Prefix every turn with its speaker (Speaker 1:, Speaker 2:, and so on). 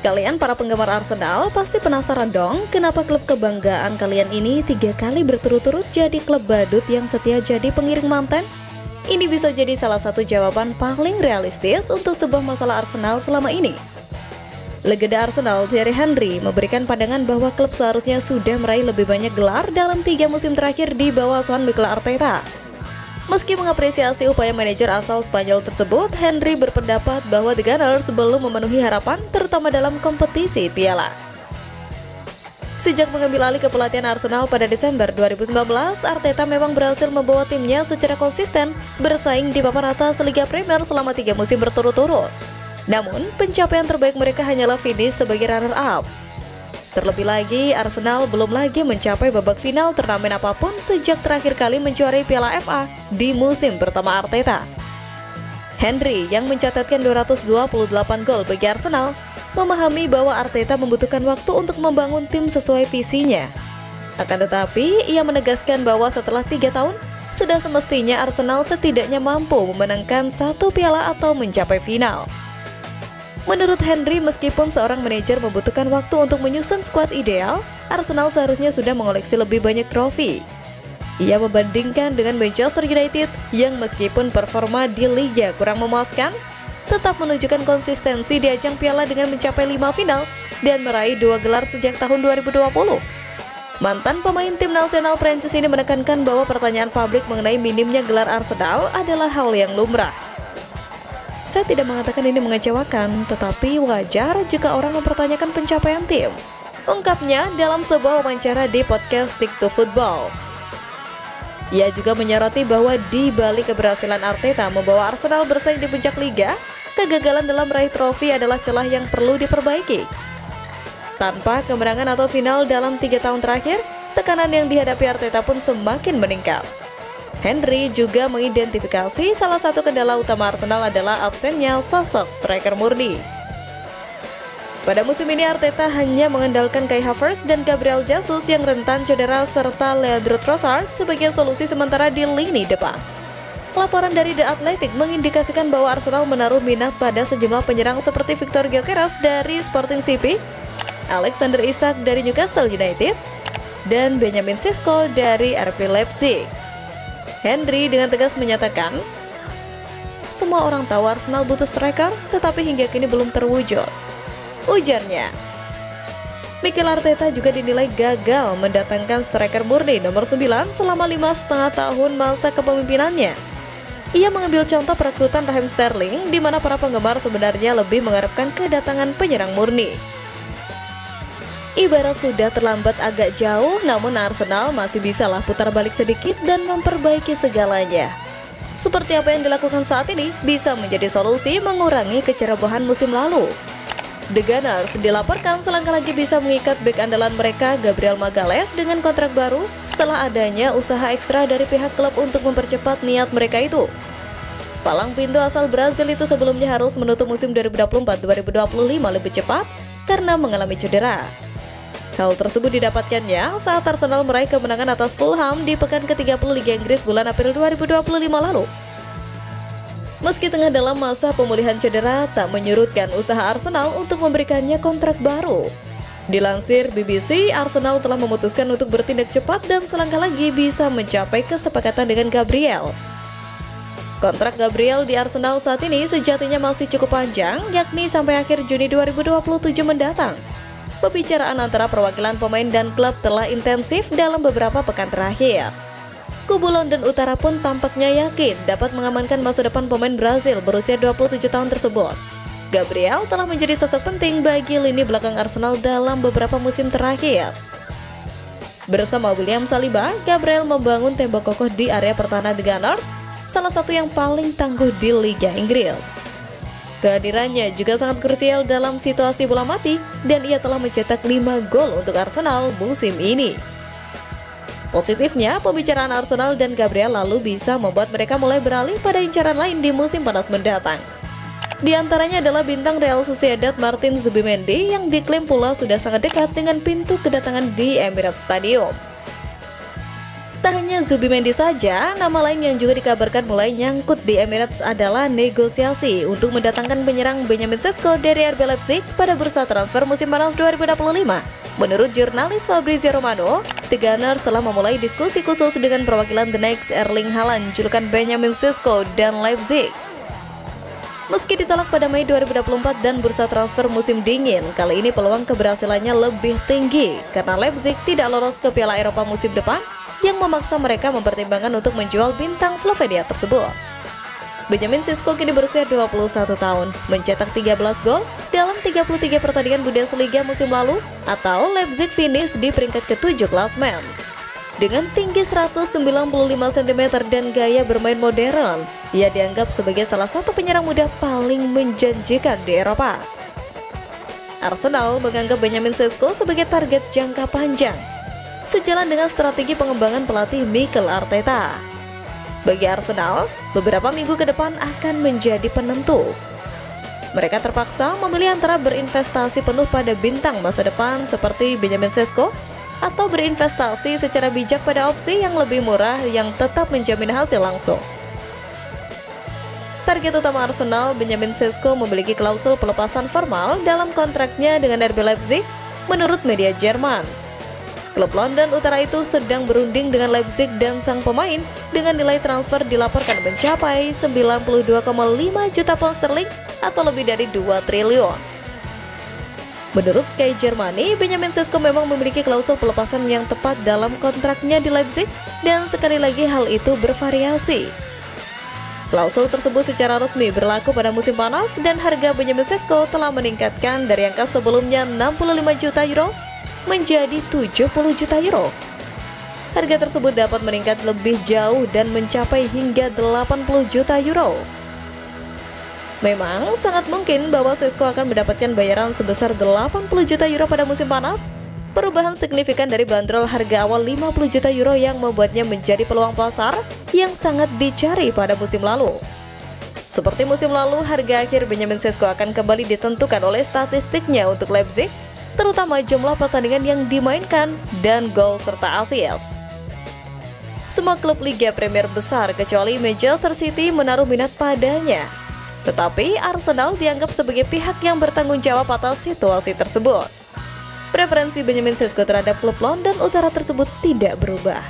Speaker 1: Kalian para penggemar Arsenal pasti penasaran dong kenapa klub kebanggaan kalian ini 3 kali berturut-turut jadi klub badut yang setia jadi pengiring mantan? Ini bisa jadi salah satu jawaban paling realistis untuk sebuah masalah Arsenal selama ini. Legenda Arsenal Thierry Henry memberikan pandangan bahwa klub seharusnya sudah meraih lebih banyak gelar dalam 3 musim terakhir di bawah asuhan Mikel Arteta. Meski mengapresiasi upaya manajer asal Spanyol tersebut, Henry berpendapat bahwa The Gunners belum memenuhi harapan, terutama dalam kompetisi piala. Sejak mengambil alih kepelatihan Arsenal pada Desember 2019, Arteta memang berhasil membawa timnya secara konsisten bersaing di papan atas Liga Premier selama 3 musim berturut-turut. Namun, pencapaian terbaik mereka hanyalah finish sebagai runner-up. Terlebih lagi, Arsenal belum lagi mencapai babak final turnamen apapun sejak terakhir kali menjuarai Piala FA di musim pertama Arteta. Henry yang mencatatkan 228 gol bagi Arsenal memahami bahwa Arteta membutuhkan waktu untuk membangun tim sesuai visinya. Akan tetapi, ia menegaskan bahwa setelah 3 tahun, sudah semestinya Arsenal setidaknya mampu memenangkan 1 piala atau mencapai final. Menurut Henry, meskipun seorang manajer membutuhkan waktu untuk menyusun skuad ideal, Arsenal seharusnya sudah mengoleksi lebih banyak trofi. Ia membandingkan dengan Manchester United yang meskipun performa di liga kurang memuaskan, tetap menunjukkan konsistensi di ajang piala dengan mencapai 5 final dan meraih 2 gelar sejak tahun 2020. Mantan pemain tim nasional Prancis ini menekankan bahwa pertanyaan publik mengenai minimnya gelar Arsenal adalah hal yang lumrah. Saya tidak mengatakan ini mengecewakan, tetapi wajar jika orang mempertanyakan pencapaian tim, ungkapnya dalam sebuah wawancara di podcast Stick to Football. Ia juga menyoroti bahwa di balik keberhasilan Arteta membawa Arsenal bersaing di puncak liga, kegagalan dalam meraih trofi adalah celah yang perlu diperbaiki. Tanpa kemenangan atau final dalam 3 tahun terakhir, tekanan yang dihadapi Arteta pun semakin meningkat. Henry juga mengidentifikasi salah satu kendala utama Arsenal adalah absennya sosok striker murni. Pada musim ini Arteta hanya mengandalkan Kai Havertz dan Gabriel Jesus yang rentan cedera serta Leandro Trossard sebagai solusi sementara di lini depan. Laporan dari The Athletic mengindikasikan bahwa Arsenal menaruh minat pada sejumlah penyerang seperti Victor Gyökeres dari Sporting CP, Alexander Isak dari Newcastle United, dan Benjamin Sesko dari RB Leipzig. Henry dengan tegas menyatakan, semua orang tahu Arsenal butuh striker, tetapi hingga kini belum terwujud, ujarnya. Mikel Arteta juga dinilai gagal mendatangkan striker murni nomor 9 selama 5,5 tahun masa kepemimpinannya. Ia mengambil contoh perekrutan Raheem Sterling, di mana para penggemar sebenarnya lebih mengharapkan kedatangan penyerang murni. Ibarat sudah terlambat agak jauh, namun Arsenal masih bisalah putar balik sedikit dan memperbaiki segalanya. Seperti apa yang dilakukan saat ini bisa menjadi solusi mengurangi kecerobohan musim lalu. The Gunners dilaporkan selangkah lagi bisa mengikat bek andalan mereka Gabriel Magalhaes dengan kontrak baru setelah adanya usaha ekstra dari pihak klub untuk mempercepat niat mereka itu. Palang pintu asal Brazil itu sebelumnya harus menutup musim 2024-2025 lebih cepat karena mengalami cedera. Hal tersebut didapatkannya saat Arsenal meraih kemenangan atas Fulham di pekan ke-30 Liga Inggris bulan April 2025 lalu. Meski tengah dalam masa pemulihan cedera, tak menyurutkan usaha Arsenal untuk memberikannya kontrak baru. Dilansir BBC, Arsenal telah memutuskan untuk bertindak cepat dan selangkah lagi bisa mencapai kesepakatan dengan Gabriel. Kontrak Gabriel di Arsenal saat ini sejatinya masih cukup panjang, yakni sampai akhir Juni 2027 mendatang. Pembicaraan antara perwakilan pemain dan klub telah intensif dalam beberapa pekan terakhir. Kubu London Utara pun tampaknya yakin dapat mengamankan masa depan pemain Brazil berusia 27 tahun tersebut. Gabriel telah menjadi sosok penting bagi lini belakang Arsenal dalam beberapa musim terakhir. Bersama William Saliba, Gabriel membangun tembok kokoh di area pertahanan The Gunners, salah satu yang paling tangguh di Liga Inggris. Kehadirannya juga sangat krusial dalam situasi bola mati dan ia telah mencetak 5 gol untuk Arsenal musim ini. Positifnya, pembicaraan Arsenal dan Gabriel lalu bisa membuat mereka mulai beralih pada incaran lain di musim panas mendatang. Di antaranya adalah bintang Real Sociedad Martin Zubimendi yang diklaim pula sudah sangat dekat dengan pintu kedatangan di Emirates Stadium. Tak hanya Zubimendi saja, nama lain yang juga dikabarkan mulai nyangkut di Emirates adalah negosiasi untuk mendatangkan penyerang Benjamin Sesko dari RB Leipzig pada bursa transfer musim panas 2025. Menurut jurnalis Fabrizio Romano, The Gunners telah memulai diskusi khusus dengan perwakilan The Next Erling Haaland, julukan Benjamin Sesko dan Leipzig. Meski ditolak pada Mei 2024 dan bursa transfer musim dingin, kali ini peluang keberhasilannya lebih tinggi karena Leipzig tidak lolos ke Piala Eropa musim depan yang memaksa mereka mempertimbangkan untuk menjual bintang Slovenia tersebut. Benjamin Sesko kini berusia 21 tahun, mencetak 13 gol dalam 33 pertandingan Bundesliga musim lalu, atau Leipzig finish di peringkat ke-7 klasemen. Dengan tinggi 195 cm dan gaya bermain modern, ia dianggap sebagai salah satu penyerang muda paling menjanjikan di Eropa. Arsenal menganggap Benjamin Sesko sebagai target jangka panjang, sejalan dengan strategi pengembangan pelatih Mikel Arteta. Bagi Arsenal, beberapa minggu ke depan akan menjadi penentu. Mereka terpaksa memilih antara berinvestasi penuh pada bintang masa depan seperti Benjamin Sesko atau berinvestasi secara bijak pada opsi yang lebih murah yang tetap menjamin hasil langsung. Target utama Arsenal, Benjamin Sesko, memiliki klausul pelepasan formal dalam kontraknya dengan RB Leipzig, menurut media Jerman. Klub London Utara itu sedang berunding dengan Leipzig dan sang pemain dengan nilai transfer dilaporkan mencapai 92,5 juta pound sterling atau lebih dari 2 triliun. Menurut Sky Germany, Benjamin Sesko memang memiliki klausul pelepasan yang tepat dalam kontraknya di Leipzig dan sekali lagi hal itu bervariasi. Klausul tersebut secara resmi berlaku pada musim panas dan harga Benjamin Sesko telah meningkatkan dari angka sebelumnya 65 juta euro menjadi 70 juta euro. Harga tersebut dapat meningkat lebih jauh dan mencapai hingga 80 juta euro. Memang sangat mungkin bahwa Sesko akan mendapatkan bayaran sebesar 80 juta euro pada musim panas, perubahan signifikan dari bandrol harga awal 50 juta euro yang membuatnya menjadi peluang pasar yang sangat dicari pada musim lalu. Seperti musim lalu, harga akhir Benjamin Sesko akan kembali ditentukan oleh statistiknya untuk Leipzig, terutama jumlah pertandingan yang dimainkan dan gol serta assist. Semua klub Liga Premier besar kecuali Manchester City menaruh minat padanya. Tetapi Arsenal dianggap sebagai pihak yang bertanggung jawab atas situasi tersebut. Preferensi Benjamin Sesko terhadap klub London Utara tersebut tidak berubah.